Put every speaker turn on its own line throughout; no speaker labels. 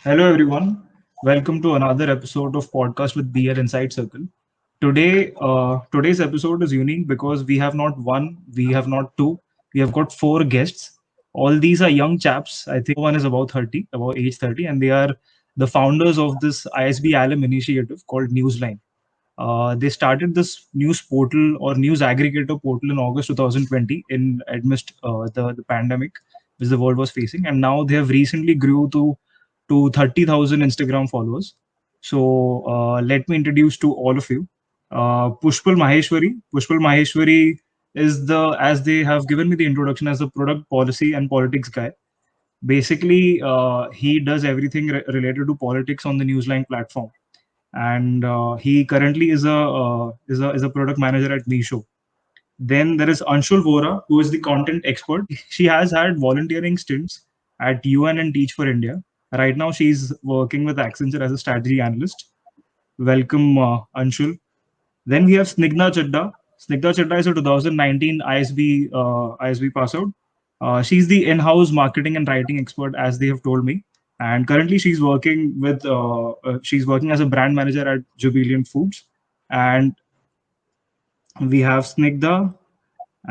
Hello, everyone. Welcome to another episode of podcast with BL Inside Circle. Today's episode is unique because we have not one, we have not two, we have got four guests. All these are young chaps. I think one is about 30, about age 30, and they are the founders of this ISB Alum initiative called Newsline. They started this news portal or news aggregator portal in August 2020 in amidst the pandemic which the world was facing, and now they have recently grew to 30,000 Instagram followers. So let me introduce to all of you Pushpal Maheshwari. Pushpal Maheshwari is as they have given me the introduction, as the product policy and politics guy. Basically, he does everything related to politics on the Newsline platform, and he currently is a product manager at Meesho. Then there is Anshul Vora, who is the content expert. She has had volunteering stints at UN and Teach for India. Right now, she's working with Accenture as a strategy analyst. Welcome, Anshul. Then we have Snigdha Chadda. Snigdha Chadda is a 2019 ISB pass out. She's the in-house marketing and writing expert, as they have told me. And currently, she's working as a brand manager at Jubilant Foods. And we have Snigdha,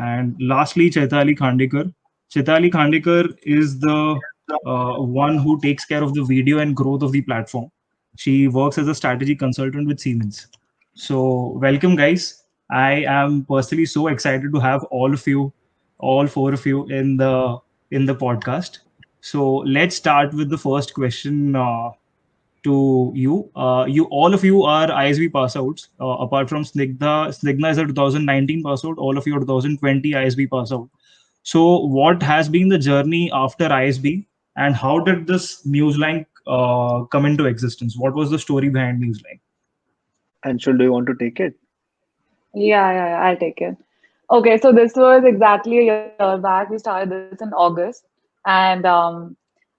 and lastly, Chaitali Khandekar. Chaitali Khandekar is the one who takes care of the video and growth of the platform. She works as a strategy consultant with Siemens. So, welcome, guys. I am personally so excited to have all of you, all four of you, in the podcast. So, let's start with the first question. To you. You all of you are ISB pass outs. Apart from Snigdha, Snigdha is a 2019 pass out. All of you are 2020 ISB pass out. So, what has been the journey after ISB, and how did this Newsline come into existence? What was the story behind Newsline?
Anshul, do you want to take it?
Yeah, I'll take it. Okay, so this was exactly a year back. We started this in August, and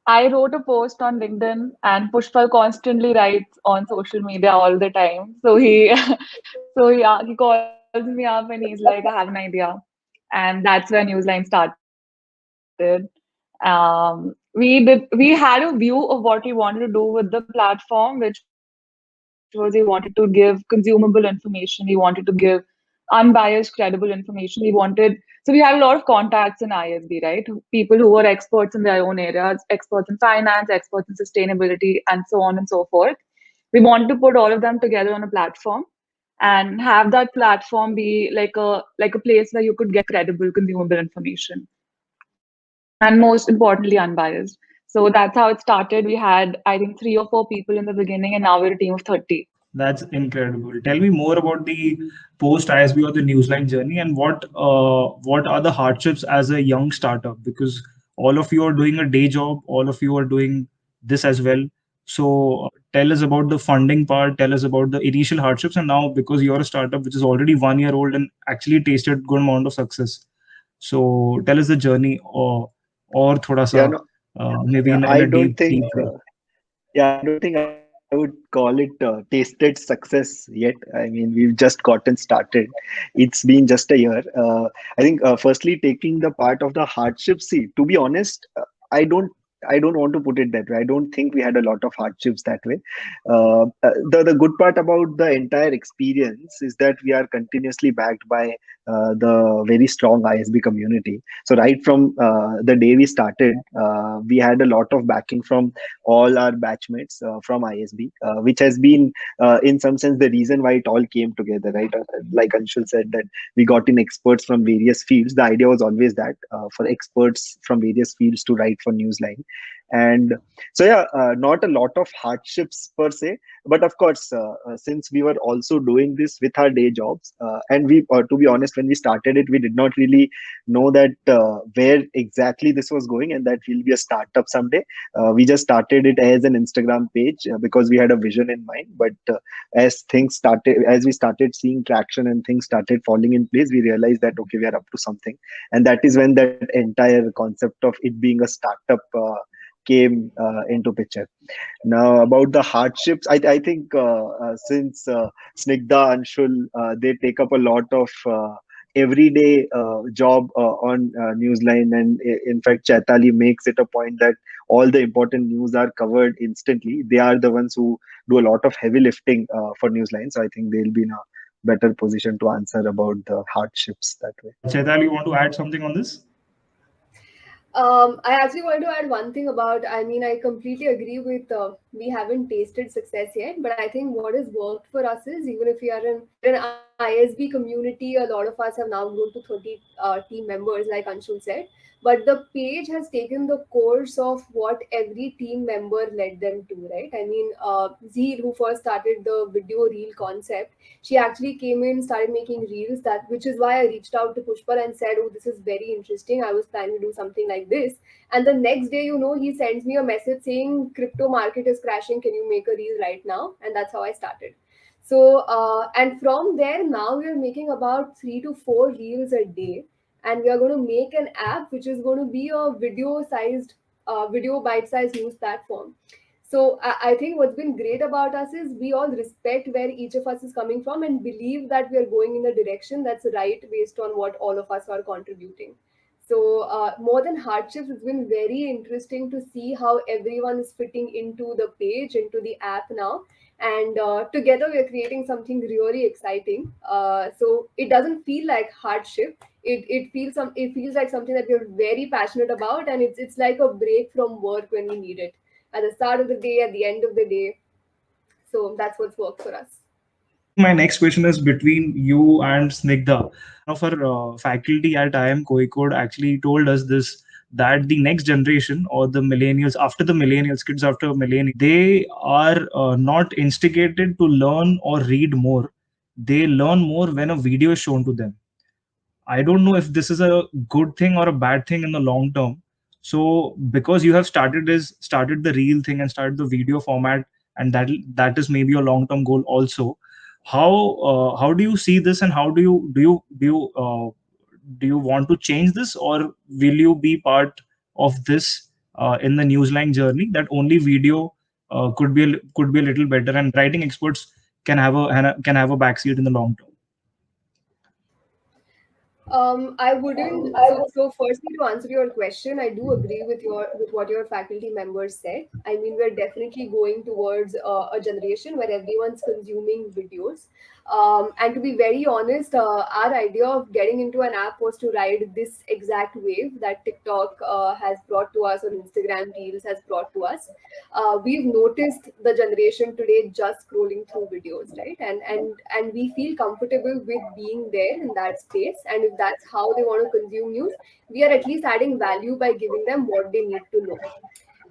I wrote a post on LinkedIn, and Pushpal constantly writes on social media all the time. So he calls me up and he's like, "I have an idea," and that's when Newsline started. We had a view of what we wanted to do with the platform, which was we wanted to give consumable information. We wanted to give unbiased, credible information. So we had a lot of contacts in ISB, right? People who were experts in their own areas, experts in finance, experts in sustainability, and so on and so forth. We wanted to put all of them together on a platform and have that platform be like a place where you could get credible, consumable information, and most importantly, unbiased. So that's how it started. We had, I think, 3 or 4 people in the beginning, and now we're a team of 30.
That's incredible. Tell me more about the post ISB or the Newsline journey, and what are the hardships as a young startup? Because all of you are doing a day job, all of you are doing this as well. So tell us about the funding part. Tell us about the initial hardships, and now because you're a startup which is already 1 year old and actually tasted good amount of success. So tell us the journey, or thoda
Yeah,
sa,
no,
maybe
yeah,
in
I
a
don't
deep
think,
way.
yeah, I don't think I would call it tasted success yet. I mean, we've just gotten started. It's been just a year. I think, firstly, taking the part of the hardship. See, to be honest, I don't. I don't want to put it that way. I don't think we had a lot of hardships that way. The good part about the entire experience is that we are continuously backed by the very strong ISB community. So right from the day we started, we had a lot of backing from all our batchmates from ISB, which has been, in some sense, the reason why it all came together, right? Like Anshul said, that we got in experts from various fields. The idea was always that for experts from various fields to write for Newsline. And so, yeah, not a lot of hardships per se, but of course, since we were also doing this with our day jobs, and to be honest, when we started it, we did not really know that where exactly this was going and that we'll be a startup someday. We just started it as an Instagram page because we had a vision in mind. But as we started seeing traction and things started falling in place, we realized that okay, we are up to something, and that is when that entire concept of it being a startup came into picture. Now, about the hardships, I think since Snigdha, Anshul, they take up a lot of everyday job on Newsline, and in fact, Chaitali makes it a point that all the important news are covered instantly. They are the ones who do a lot of heavy lifting for Newsline, so I think they'll be in a better position to answer about the hardships that way.
Chetal, you want to add something on this?
I actually want to add one thing about, I mean, I completely agree with, we haven't tasted success yet, but I think what has worked for us is, even if we are in an ISB community, a lot of us have now grown to 30 team members, like Anshul said, but the page has taken the course of what every team member led them to, right? I mean, Zee, who first started the video reel concept, she actually came in, started making reels, that which is why I reached out to Pushpal and said, oh, this is very interesting, I was planning to do something like this. And the next day, you know, he sends me a message saying crypto market is crashing, can you make a reel right now? And that's how I started. So and from there, now we are making about 3 to 4 reels a day, and we are going to make an app which is going to be a video bite-sized news platform. So I think what's been great about us is we all respect where each of us is coming from and believe that we are going in the direction that's right based on what all of us are contributing. So more than hardships, it's been very interesting to see how everyone is fitting into the page, into the app now. And together we're creating something really exciting. So it doesn't feel like hardship. It feels like something that we're very passionate about, and it's like a break from work when we need it at the start of the day, at the end of the day. So that's what's worked for us.
My next question is between you and Snigdha. One of our faculty at IIM Kozhikode actually told us this, that the next generation or the millennials, after the millennials, kids after millennials, they are not instigated to learn or read more. They learn more when a video is shown to them. I don't know if this is a good thing or a bad thing in the long term. So because you have started the real thing and started the video format, and that is maybe a long term goal also. How do you see this, and how do you want to change this, or will you be part of this in the Newsline journey, that only video could be a little better, and writing experts can have a backseat in the long term?
I wouldn't. So firstly, to answer your question, I do agree with what your faculty members said. I mean, we're definitely going towards a generation where everyone's consuming videos. And to be very honest, our idea of getting into an app was to ride this exact wave that TikTok has brought to us, or Instagram Reels has brought to us. We've noticed the generation today just scrolling through videos, right? And we feel comfortable with being there in that space. And if that's how they want to consume news, we are at least adding value by giving them what they need to know.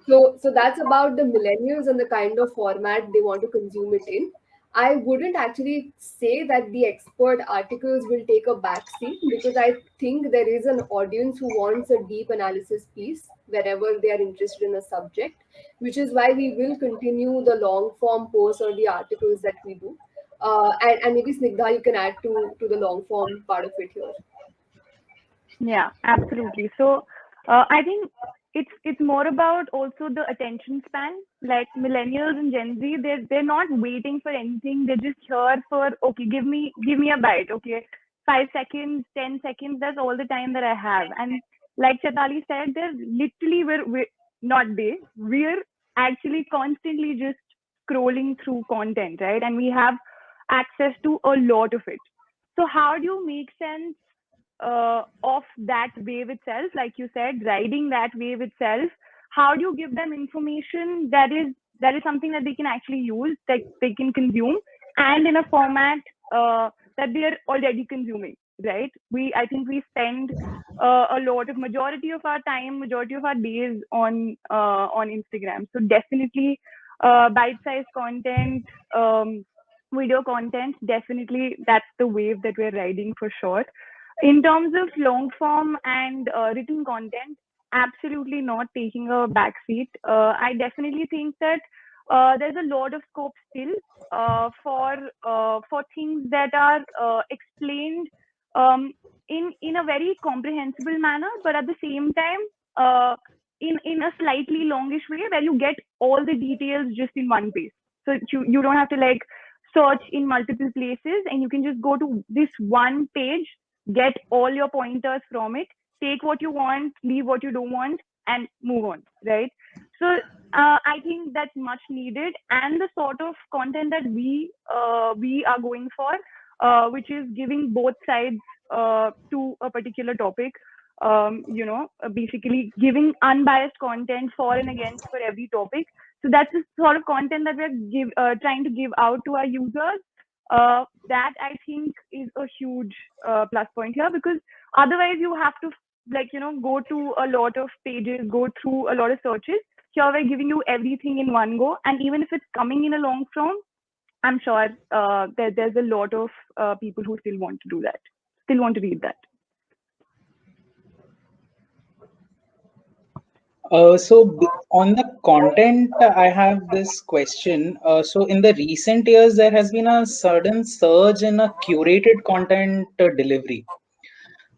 So that's about the millennials and the kind of format they want to consume it in. I wouldn't actually say that the expert articles will take a backseat, because I think there is an audience who wants a deep analysis piece wherever they are interested in a subject, which is why we will continue the long form posts or the articles that we do. And maybe Snigdha, you can add to the long form part of it here.
Yeah, absolutely. So I think it's more about also the attention span. Like millennials and Gen Z, they're not waiting for anything. They're just here for, okay, give me a bite. Okay, 5 seconds, 10 seconds. That's all the time that I have. And like Chatali said, they're literally we're not they. We're actually constantly just scrolling through content, right? And we have access to a lot of it. So how do you make sense of that wave itself, like you said, riding that wave itself? How do you give them information that is something that they can actually use, that they can consume, and in a format that they are already consuming, right? I think we spend a lot of majority of our time, majority of our days on Instagram. So definitely bite-sized content, video content, definitely that's the wave that we're riding for sure. In terms of long form and written content, absolutely not taking a backseat. I definitely think that there's a lot of scope still for things that are explained in a very comprehensible manner, but at the same time in a slightly longish way, where you get all the details just in one place. So you don't have to like search in multiple places, and you can just go to this one page
get all your pointers from it, take what you want, leave what you don't want, and move on, right? So I think that's much needed, and the sort of content that we are going for, which is giving both sides to a particular topic. Basically giving unbiased content for and against for every topic. So that's the sort of content that we're trying to give out to our users. That I think is a huge plus point here, because otherwise you have to go to a lot of pages, go through a lot of searches. Here we're giving you everything in one go, and even if it's coming in a long form, I'm sure there's a lot of people who still want to do that, still want to read that.
On the content, I have this question. So in the recent years, there has been a sudden surge in a curated content delivery.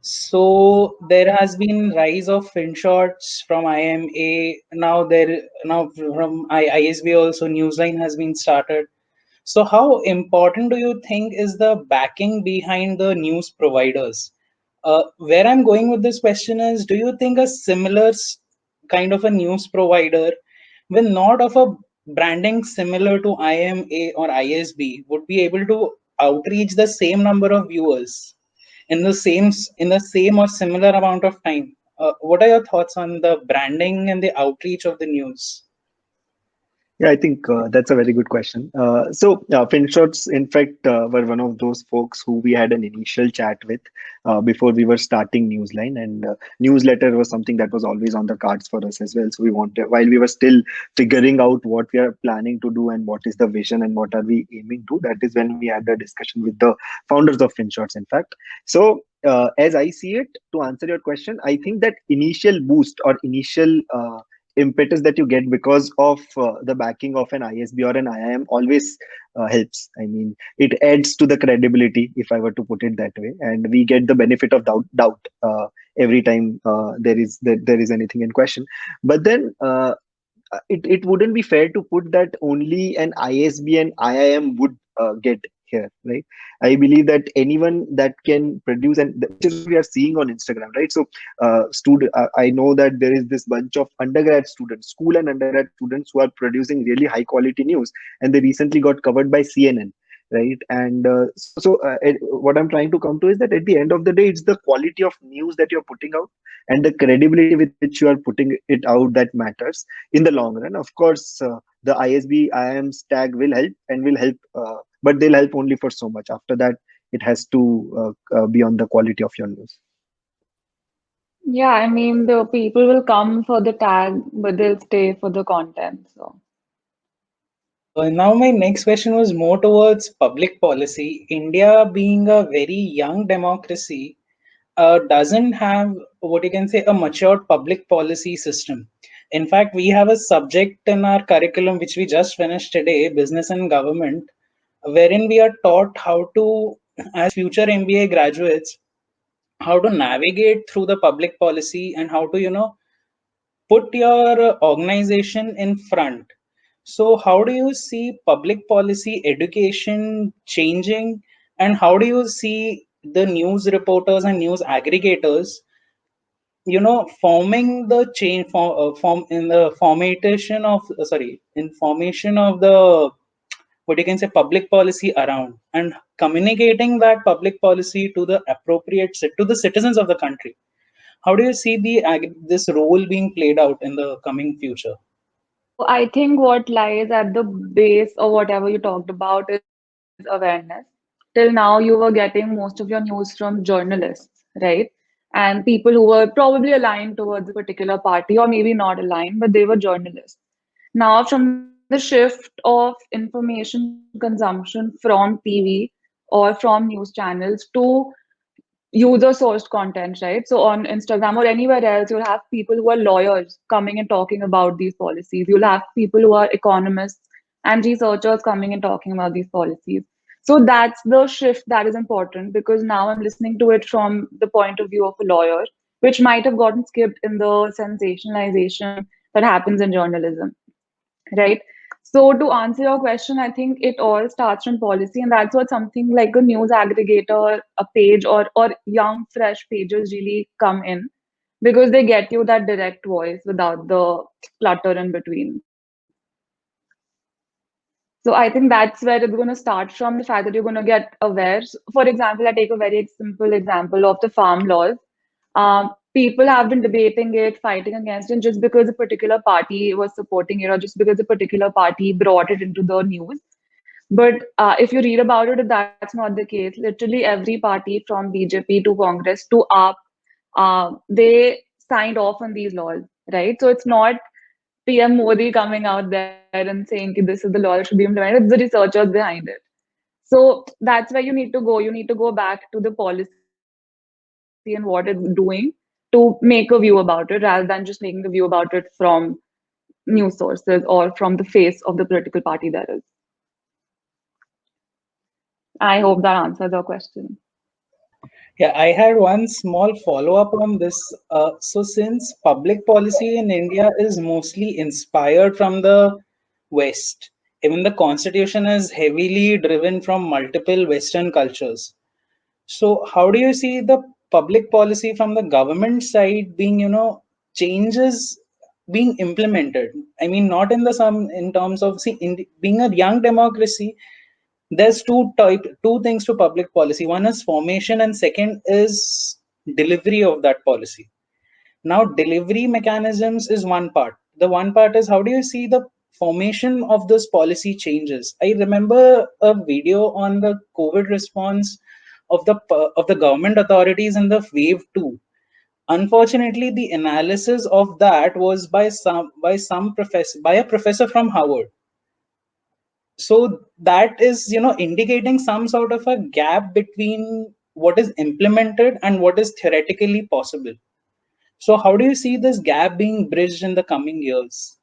So there has been rise of FinShots from IMA. Now from ISB also Newsline has been started. So how important do you think is the backing behind the news providers? Where I'm going with this question is, do you think a similar kind of a news provider, when not of a branding similar to IMA or ISB, would be able to outreach the same number of viewers in the same or similar amount of time? What are your thoughts on the branding and the outreach of the news?
Yeah, I think that's a very good question. FinShots, in fact, were one of those folks who we had an initial chat with before we were starting Newsline, and newsletter was something that was always on the cards for us as well. So we wanted, while we were still figuring out what we are planning to do and what is the vision and what are we aiming to, that is when we had a discussion with the founders of FinShots, in fact. So as I see it, to answer your question, I think that initial boost or initial impetus that you get because of the backing of an ISB or an IIM always helps. I mean, it adds to the credibility, if I were to put it that way, and we get the benefit of doubt every time there is anything in question. But then it wouldn't be fair to put that only an ISB and IIM would get here, right? I believe that anyone that can produce, and which is what we are seeing on Instagram, right? So, I know that there is this bunch of undergrad students, school and undergrad students, who are producing really high quality news, and they recently got covered by CNN, right? And what I'm trying to come to is that at the end of the day, it's the quality of news that you're putting out and the credibility with which you are putting it out that matters in the long run. Of course, the ISB IIM tag will help and will help, but they'll help only for so much. After that, it has to be on the quality of your news.
Yeah, I mean, the people will come for the tag, but they'll stay for the content. So,
Now, my next question was more towards public policy. India, being a very young democracy, doesn't have what you can say a matured public policy system. In fact, we have a subject in our curriculum which we just finished today, business and government, wherein we are taught how to, as future MBA graduates, how to navigate through the public policy and how to, put your organization in front. So, how do you see public policy education changing, and how do you see the news reporters and news aggregators, forming the change form in the formation of information of the what you can say public policy around, and communicating that public policy to the to the citizens of the country? How do you see this role being played out in the coming future?
so I think what lies at the base of whatever you talked about is awareness. Till now, you were getting most of your news from journalists, right? And people who were probably aligned towards a particular party, or maybe not aligned, but they were journalists. Now, from the shift of information consumption from TV or from news channels to user sourced content, right? So on Instagram or anywhere else, you'll have people who are lawyers coming and talking about these policies. You'll have people who are economists and researchers coming and talking about these policies. So that's the shift that is important, because now I'm listening to it from the point of view of a lawyer, which might have gotten skipped in the sensationalization that happens in journalism, right? So to answer your question, I think it all starts from policy, and that's what something like a news aggregator, a page, or young fresh pages really come in, because they get you that direct voice without the clutter in between. So I think that's where it's going to start from, the fact that you're going to get aware. For example, I take a very simple example of the farm laws. People have been debating it, fighting against it, just because a particular party was supporting it, or just because a particular party brought it into the news. But if you read about it, that's not the case. Literally every party from BJP to Congress to AAP, they signed off on these laws, right? So it's not PM Modi coming out there and saying this is the law that should be implemented. It's the researchers behind it. So that's where you need to go. You need to go back to the policy and what it's doing to make a view about it, rather than just making the view about it from news sources or from the face of the political party there is. I hope that answers your question.
Yeah, I had one small follow-up on this. So, since public policy in India is mostly inspired from the West, even the constitution is heavily driven from multiple Western cultures. So, how do you see the public policy from the government side being, changes being implemented? I mean, not in the some in terms of being a young democracy, there's two things to public policy. One is formation, and second is delivery of that policy. Now, delivery mechanisms is one part. The one part is, how do you see the formation of this policy changes? I remember a video on the COVID response of the government authorities in the wave 2. Unfortunately, the analysis of that was by a professor from Harvard. So that is, indicating some sort of a gap between what is implemented and what is theoretically possible. So how do you see this gap being bridged in the coming years?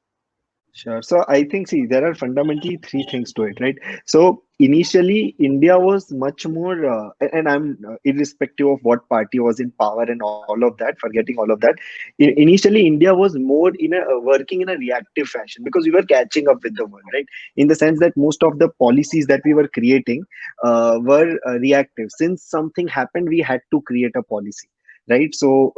Sure. So I think, see, there are fundamentally three things to it, right? So initially, India was much more, and I'm irrespective of what party was in power and all of that, forgetting all of that. Initially, India was more in a working in a reactive fashion because we were catching up with the world, right? In the sense that most of the policies that we were creating were reactive. Since something happened, we had to create a policy, right? So,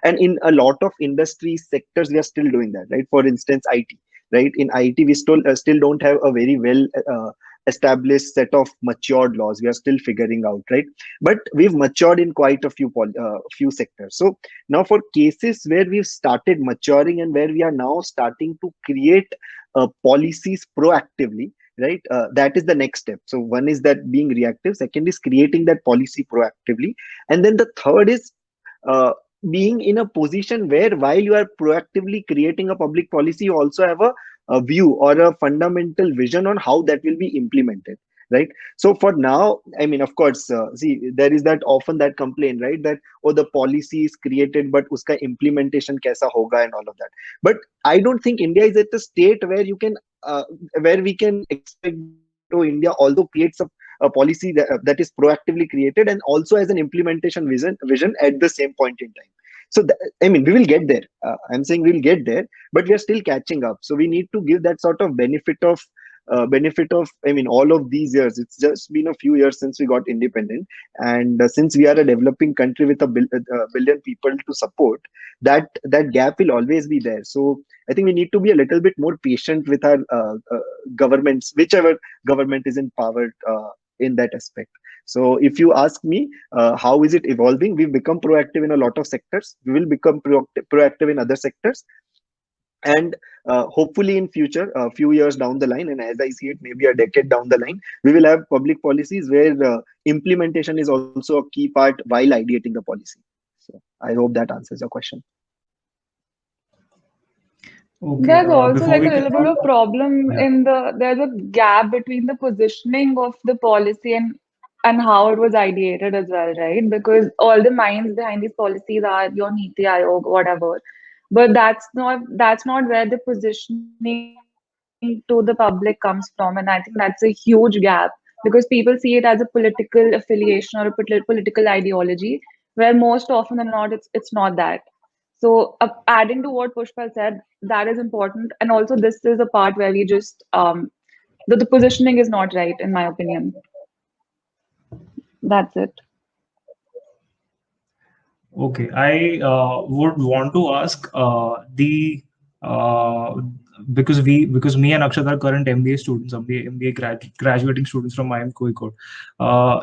and in a lot of industry sectors, we are still doing that, right? For instance, IT, right? In IT, we still don't have a very well established set of matured laws. We are still figuring out, right? But we've matured in quite a few sectors. So now, for cases where we've started maturing and where we are now starting to create policies proactively, right? That is the next step. So one is that being reactive. Second is creating that policy proactively, and then the third is uh, being in a position where, while you are proactively creating a public policy, you also have a view or a fundamental vision on how that will be implemented, right? So for now, I mean, of course, see, there is that often that complaint, right, that, oh, the policy is created but uska implementation kaisa hoga and all of that. But I don't think India is at a state where you can where we can expect that, oh, India also creates a policy that is proactively created and also has an implementation vision at the same point in time. So I mean, we will get there. I'm saying we will get there, but we are still catching up. So we need to give that sort of benefit of, I mean, all of these years. It's just been a few years since we got independent, and since we are a developing country with a billion people to support, that gap will always be there. So I think we need to be a little bit more patient with our governments, whichever government is in power, in that aspect. So if you ask me, how is it evolving? We've become proactive in a lot of sectors. We will become proactive in other sectors, and hopefully in future, a few years down the line, and as I see it, maybe a decade down the line, we will have public policies where implementation is also a key part while ideating the policy. So I hope that answers your question.
Okay.
There's also
Before
like
we
a little bit of
conclude,
problem
yeah.
in there's a gap between the positioning of the policy and how it was ideated as well, right? Because all the minds behind these policies are your Niti Aayog, whatever. But that's not where the positioning to the public comes from. And I think that's a huge gap because people see it as a political affiliation or a political ideology, where most often than not it's not that. So adding to what Pushpa said, that is important. And also this is a part where we just the positioning is not right, in my opinion. That's it.
Okay, I would want to ask the because me and Akshat are current MBA students, MBA graduating students from IIM Kozhikode.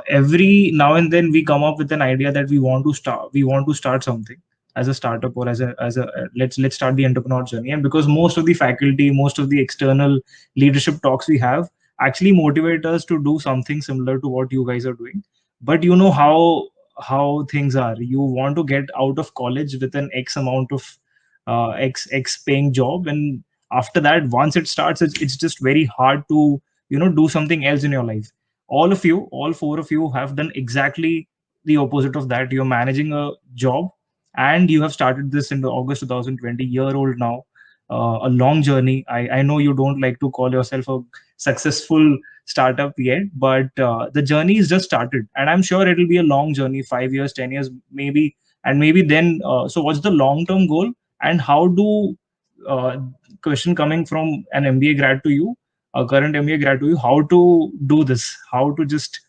Every now and then we come up with an idea that we want to start something as a startup or as a let's start the entrepreneur journey. And because most of the faculty, most of the external leadership talks we have actually motivate us to do something similar to what you guys are doing. But you know how things are. You want to get out of college with an X amount of X paying job, and after that, once it starts, it's just very hard to do something else in your life. All four of you have done exactly the opposite of that. You're managing a job, and you have started this in the August 2020, year old now. A long journey. I know you don't like to call yourself a successful startup yet, but the journey is just started, and I'm sure it'll be a long journey, 5 years, 10 years, maybe. And maybe then, so what's the long term goal, and how do uh, question coming from an MBA grad to you, a current MBA grad to you, how to do this, how to just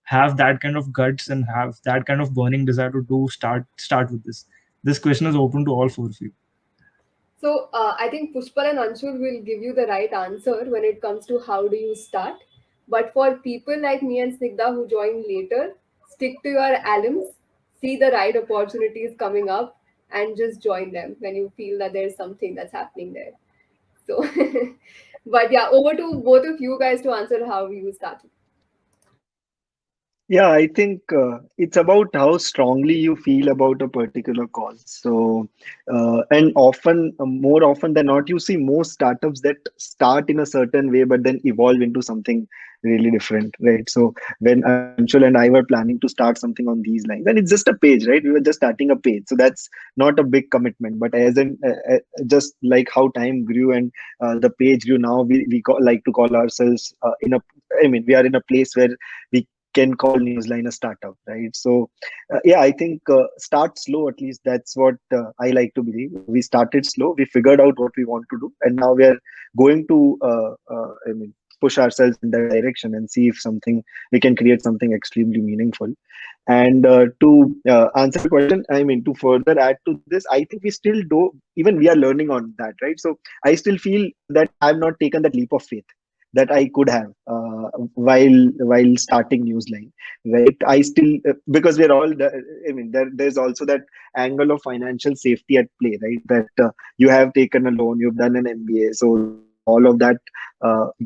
have that kind of guts and have that kind of burning desire to start with this question is open to all four of you.
So I think Pushpal and Anshul will give you the right answer when it comes to how do you start. But for people like me and Snigdha who join later, stick to your alums, see the right opportunities coming up, and just join them when you feel that there's something that's happening there. So, but yeah, over to both of you guys to answer how you started.
Yeah, I think it's about how strongly you feel about a particular cause. So, and often, more often than not, you see most startups that start in a certain way but then evolve into something really different, right? So, when Anshul and I were planning to start something on these lines, and it's just a page, right? We were just starting a page, so that's not a big commitment. But just like how time grew and the page grew, now like to call ourselves in a. I mean, we are in a place where we can call Newsline a startup, right? So, yeah, I think start slow. At least that's what I like to believe. We started slow. We figured out what we want to do, and now we are going to, I mean, push ourselves in that direction and see if something we can create something extremely meaningful. And to answer the question, I mean, to further add to this, I think we still do. Even we are learning on that, right? So I still feel that I've not taken that leap of faith that I could have while starting Newsline, right? I still because we're all, I mean, there's also that angle of financial safety at play, right? That you have taken a loan, you've done an MBA, so all of that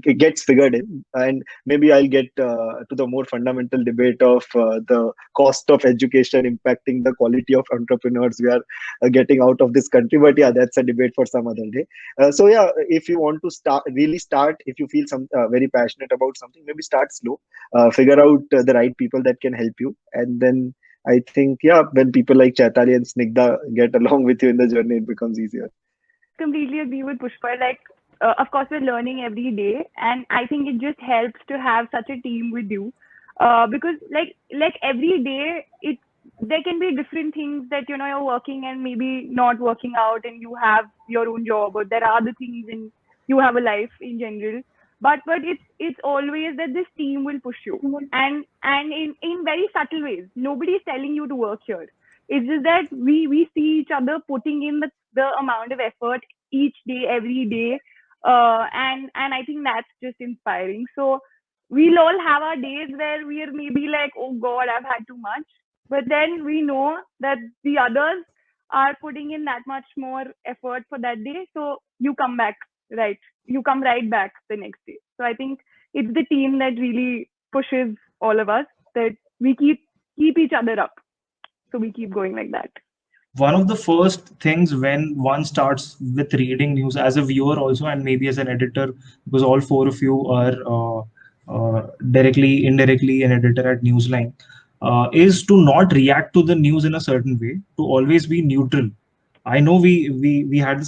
it gets figured in, and maybe I'll get to the more fundamental debate of the cost of education impacting the quality of entrepreneurs we are getting out of this country. But yeah, that's a debate for some other day. So yeah, if you want to start, if you feel very passionate about something, maybe start slow, figure out the right people that can help you, and then I think, yeah, when people like Chaitali and Snigdha get along with you in the journey, it becomes easier.
Completely agree with Pushpa. Like, of course, we're learning every day, and I think it just helps to have such a team with you, because like every day, it there can be different things that you're working and maybe not working out, and you have your own job, or there are other things, and you have a life in general. But it's always that this team will push you, and in very subtle ways. Nobody is telling you to work here. It's just that we see each other putting in the amount of effort each day, every day, and I think that's just inspiring. So we'll all have our days where we are maybe like, oh God, I've had too much, but then we know that the others are putting in that much more effort for that day. So you come back, right? You come right back the next day. So I think it's the team that really pushes all of us, that we keep each other up. So we keep going like that.
One of the first things when one starts with reading news as a viewer also, and maybe as an editor, because all four of you are directly, indirectly an editor at Newsline, is to not react to the news in a certain way, to always be neutral. I know we had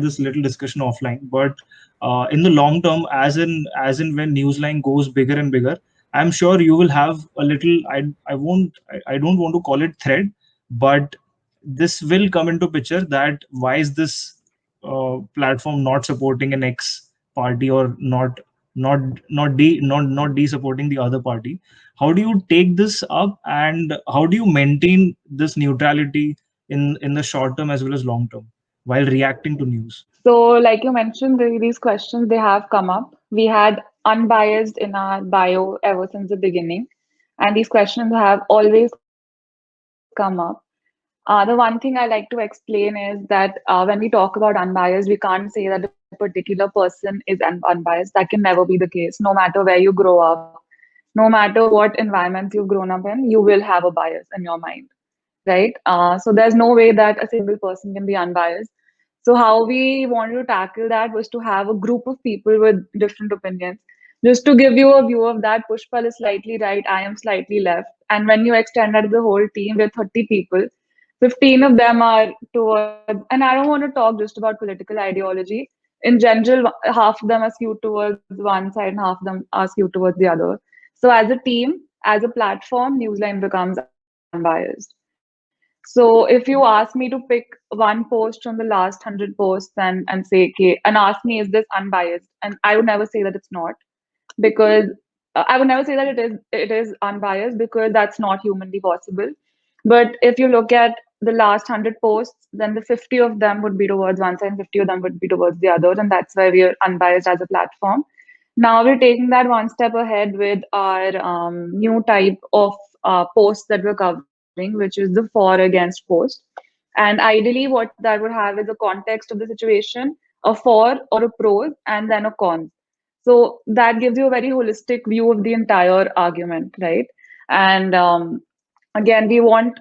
this little discussion offline, but in the long term, as in when Newsline goes bigger and bigger, I'm sure you will have a little. I don't want to call it thread, but this will come into picture, that why is this platform not supporting an X party, or not not de supporting the other party. How do you take this up, and how do you maintain this neutrality in the short term as well as long term while reacting to news?
So, like you mentioned, these questions they have come up. We had unbiased in our bio ever since the beginning, and these questions have always come up. The one thing I like to explain is that when we talk about unbiased, we can't say that a particular person is unbiased. That can never be the case. No matter where you grow up, no matter what environments you've grown up in, you will have a bias in your mind, right? So there's no way that a single person can be unbiased. So how we wanted to tackle that was to have a group of people with different opinions. Just to give you a view of that, Pushpal is slightly right, I am slightly left. And when you extend that to the whole team, with 30 people, 15 of them are towards, and I don't want to talk just about political ideology. In general, half of them are skewed towards one side and half of them are skewed towards the other. So as a team, as a platform, Newsline becomes unbiased. So if you ask me to pick one post from the last 100 posts and say, okay, and ask me, is this unbiased? And I would never say that it's not, because I would never say that it is unbiased, because that's not humanly possible. But if you look at the last 100 posts, then the 50 of them would be towards one side and 50 of them would be towards the other, and that's why we are unbiased as a platform. Now we're taking that one step ahead with our new type of posts that we're covering, which is the for against post. And ideally, what that would have is a context of the situation, a for or a pros, and then a cons. So that gives you a very holistic view of the entire argument, right? And again, we want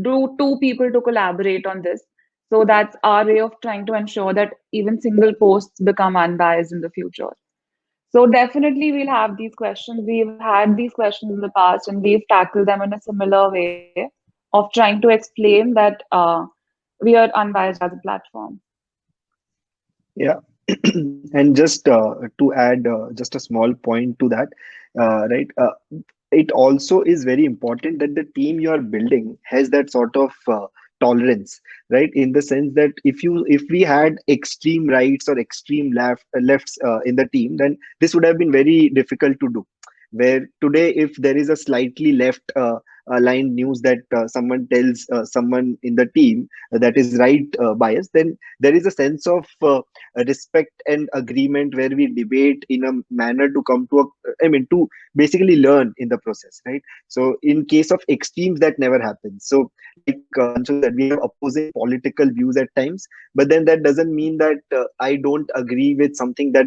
two people to collaborate on this. So that's our way of trying to ensure that even single posts become unbiased in the future. So definitely we'll have these questions. We've had these questions in the past, and we've tackled them in a similar way of trying to explain that we are unbiased as a platform.
Yeah. And just to add just a small point to that, right? It also is very important that the team you are building has that sort of tolerance, right? In the sense that if we had extreme rights or extreme lefts in the team, then this would have been very difficult to do. Where today, if there is a slightly left aligned news that someone tells someone in the team that is right bias, then there is a sense of respect and agreement where we debate in a manner to come to I mean, to basically learn in the process, right? So in case of extremes, that never happens. So like Anshu said, we have opposing political views at times, but then that doesn't mean that I don't agree with something that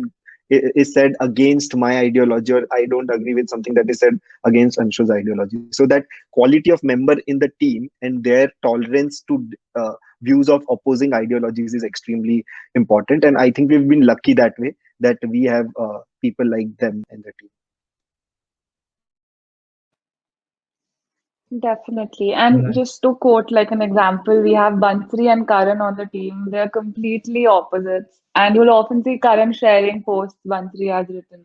is said against my ideology, or I don't agree with something that is said against Anshu's ideology. So that quality of member in the team and their tolerance to views of opposing ideologies is extremely important, and I think we've been lucky that way, that we have people like them in the team.
Definitely. And
Nice.
just to quote like an example, we have Bansri and Karan on the team. They're completely opposites. And you'll often see Karan sharing posts Bansri has written.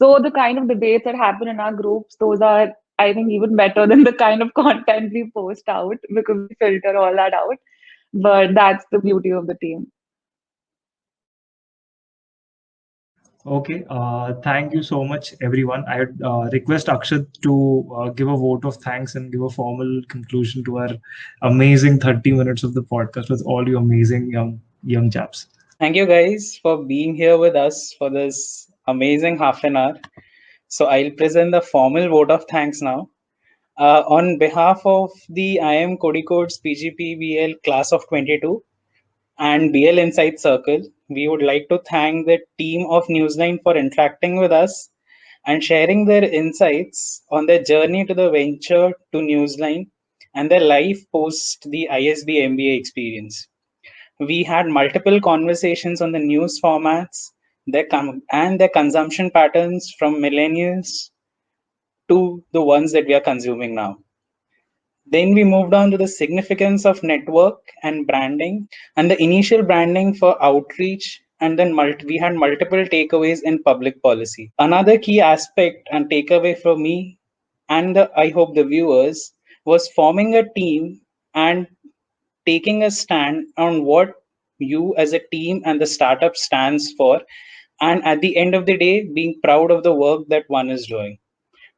So the kind of debates that happen in our groups, those are, I think, even better than the kind of content we post out, because we filter all that out. But that's the beauty of the team.
Okay, thank you so much, everyone. I would request Akshat to give a vote of thanks and give a formal conclusion to our amazing 30 minutes of the podcast with all you amazing young chaps.
Thank you guys for being here with us for this amazing half an hour. So I'll present the formal vote of thanks now. On behalf of the IIM Kozhikode's PGP-BL class of 22 and BL Insights Circle, we would like to thank the team of Newsline for interacting with us and sharing their insights on their journey to the venture to Newsline and their life post the ISB MBA experience. We had multiple conversations on the news formats, and their consumption patterns from millennials to the ones that we are consuming now. Then we moved on to the significance of network and branding, and the initial branding for outreach, and then we had multiple takeaways in public policy. Another key aspect and takeaway for me and I hope the viewers was forming a team and taking a stand on what you as a team and the startup stands for, and at the end of the day, being proud of the work that one is doing.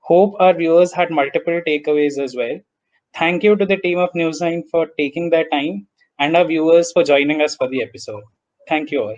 Hope our viewers had multiple takeaways as well. Thank you to the team of Newsline for taking their time and our viewers for joining us for the episode. Thank you all.